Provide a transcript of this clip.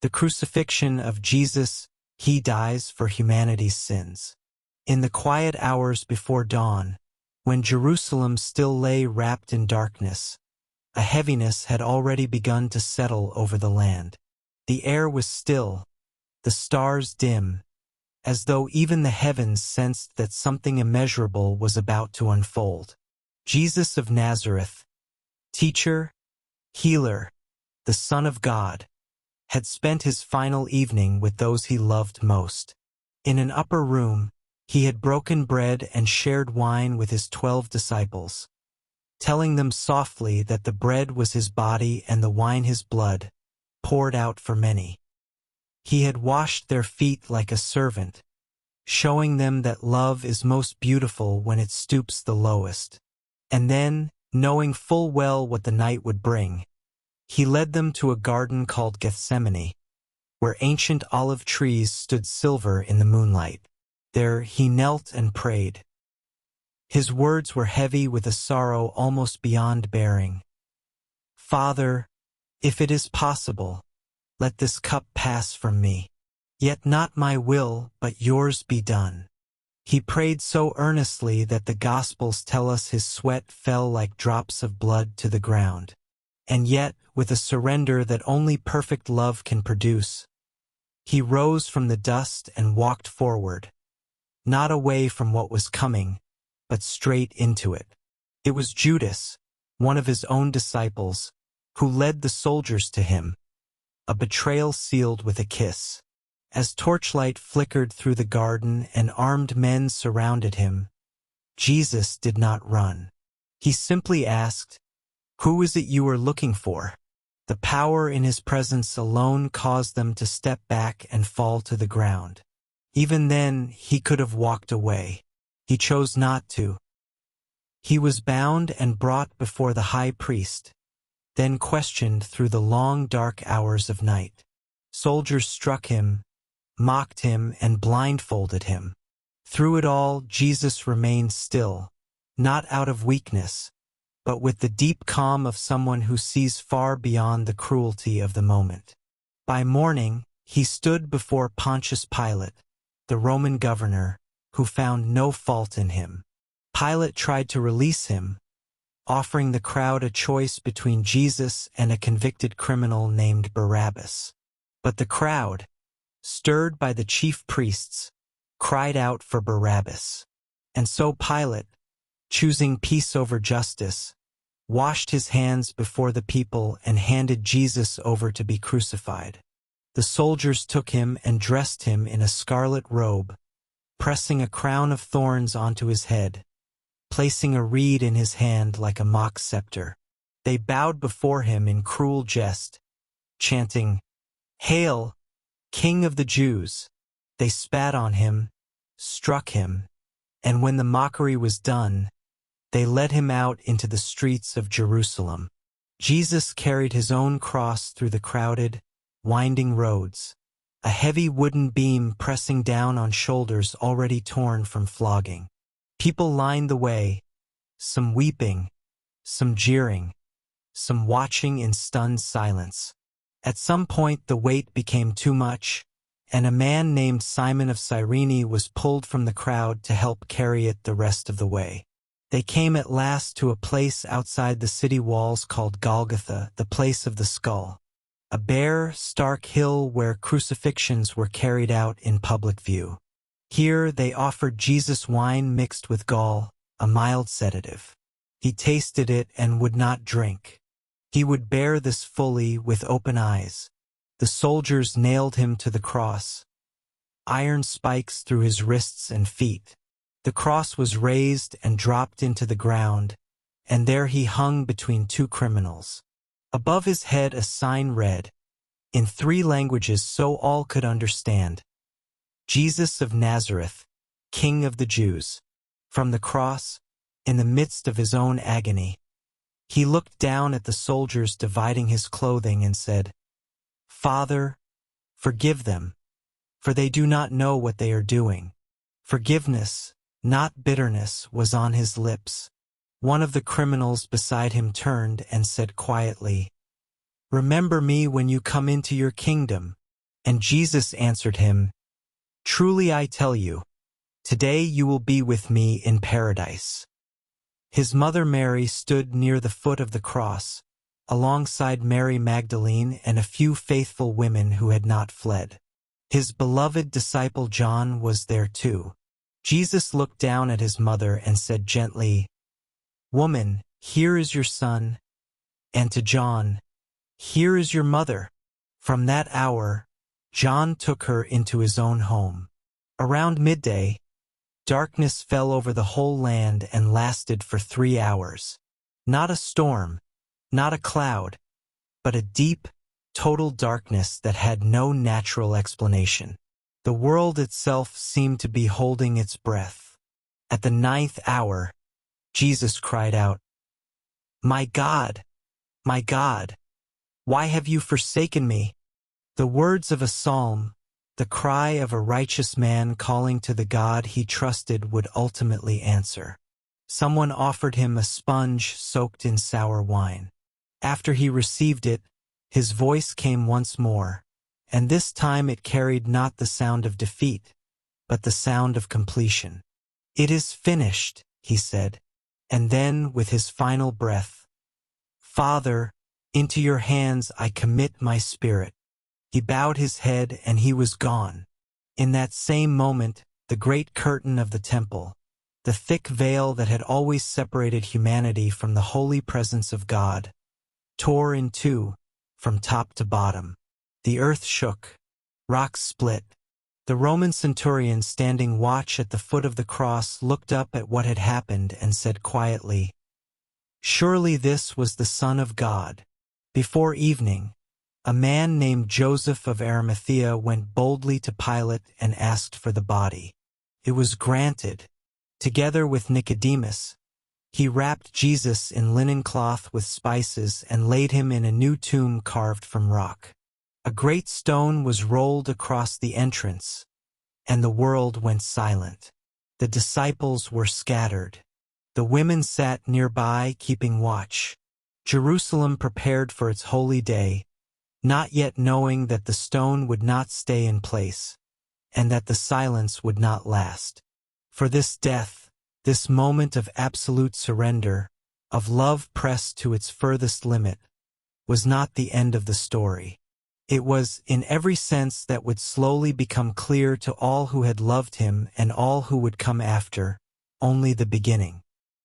The crucifixion of Jesus, he dies for humanity's sins. In the quiet hours before dawn, when Jerusalem still lay wrapped in darkness, a heaviness had already begun to settle over the land. The air was still, the stars dim, as though even the heavens sensed that something immeasurable was about to unfold. Jesus of Nazareth, teacher, healer, the Son of God, had spent his final evening with those he loved most. In an upper room, he had broken bread and shared wine with his 12 disciples, telling them softly that the bread was his body and the wine his blood, poured out for many. He had washed their feet like a servant, showing them that love is most beautiful when it stoops the lowest. And then, knowing full well what the night would bring, he led them to a garden called Gethsemane, where ancient olive trees stood silver in the moonlight. There he knelt and prayed. His words were heavy with a sorrow almost beyond bearing. "Father, if it is possible, let this cup pass from me. Yet not my will, but yours be done." He prayed so earnestly that the Gospels tell us his sweat fell like drops of blood to the ground. And yet, with a surrender that only perfect love can produce, he rose from the dust and walked forward, not away from what was coming, but straight into it. It was Judas, one of his own disciples, who led the soldiers to him, a betrayal sealed with a kiss. As torchlight flickered through the garden and armed men surrounded him, Jesus did not run. He simply asked, "Who is it you are looking for?" The power in his presence alone caused them to step back and fall to the ground. Even then, he could have walked away. He chose not to. He was bound and brought before the high priest, then questioned through the long dark hours of night. Soldiers struck him, mocked him, and blindfolded him. Through it all, Jesus remained still, not out of weakness, but with the deep calm of someone who sees far beyond the cruelty of the moment. By morning, he stood before Pontius Pilate, the Roman governor, who found no fault in him. Pilate tried to release him, offering the crowd a choice between Jesus and a convicted criminal named Barabbas. But the crowd, stirred by the chief priests, cried out for Barabbas. And so Pilate, choosing peace over justice, washed his hands before the people and handed Jesus over to be crucified. The soldiers took him and dressed him in a scarlet robe, pressing a crown of thorns onto his head, placing a reed in his hand like a mock scepter. They bowed before him in cruel jest, chanting, "Hail, King of the Jews!" They spat on him, struck him, and when the mockery was done, they led him out into the streets of Jerusalem. Jesus carried his own cross through the crowded, winding roads, a heavy wooden beam pressing down on shoulders already torn from flogging. People lined the way, some weeping, some jeering, some watching in stunned silence. At some point the weight became too much, and a man named Simon of Cyrene was pulled from the crowd to help carry it the rest of the way. They came at last to a place outside the city walls called Golgotha, the place of the skull, a bare, stark hill where crucifixions were carried out in public view. Here they offered Jesus wine mixed with gall, a mild sedative. He tasted it and would not drink. He would bear this fully with open eyes. The soldiers nailed him to the cross, iron spikes through his wrists and feet. The cross was raised and dropped into the ground, and there he hung between two criminals. Above his head a sign read, in 3 languages so all could understand, "Jesus of Nazareth, King of the Jews." From the cross, in the midst of his own agony, he looked down at the soldiers dividing his clothing and said, "Father, forgive them, for they do not know what they are doing." Forgiveness, not bitterness, was on his lips. One of the criminals beside him turned and said quietly, "Remember me when you come into your kingdom." And Jesus answered him, "Truly I tell you, today you will be with me in paradise." His mother Mary stood near the foot of the cross, alongside Mary Magdalene and a few faithful women who had not fled. His beloved disciple John was there too. Jesus looked down at his mother and said gently, "Woman, here is your son," and to John, "Here is your mother." From that hour, John took her into his own home. Around midday, darkness fell over the whole land and lasted for 3 hours. Not a storm, not a cloud, but a deep, total darkness that had no natural explanation. The world itself seemed to be holding its breath. At the 9th hour, Jesus cried out, my God, why have you forsaken me?" The words of a psalm, the cry of a righteous man calling to the God he trusted would ultimately answer. Someone offered him a sponge soaked in sour wine. After he received it, his voice came once more, and this time it carried not the sound of defeat, but the sound of completion. "It is finished," he said, and then, with his final breath, "Father, into your hands I commit my spirit." He bowed his head and he was gone. In that same moment, the great curtain of the temple, the thick veil that had always separated humanity from the holy presence of God, tore in two, from top to bottom. The earth shook, rocks split. The Roman centurion standing watch at the foot of the cross looked up at what had happened and said quietly, "Surely this was the Son of God." Before evening, a man named Joseph of Arimathea went boldly to Pilate and asked for the body. It was granted. Together with Nicodemus, he wrapped Jesus in linen cloth with spices and laid him in a new tomb carved from rock. A great stone was rolled across the entrance, and the world went silent. The disciples were scattered. The women sat nearby keeping watch. Jerusalem prepared for its holy day, not yet knowing that the stone would not stay in place, and that the silence would not last. For this death, this moment of absolute surrender, of love pressed to its furthest limit, was not the end of the story. It was, in every sense that would slowly become clear to all who had loved him and all who would come after, only the beginning.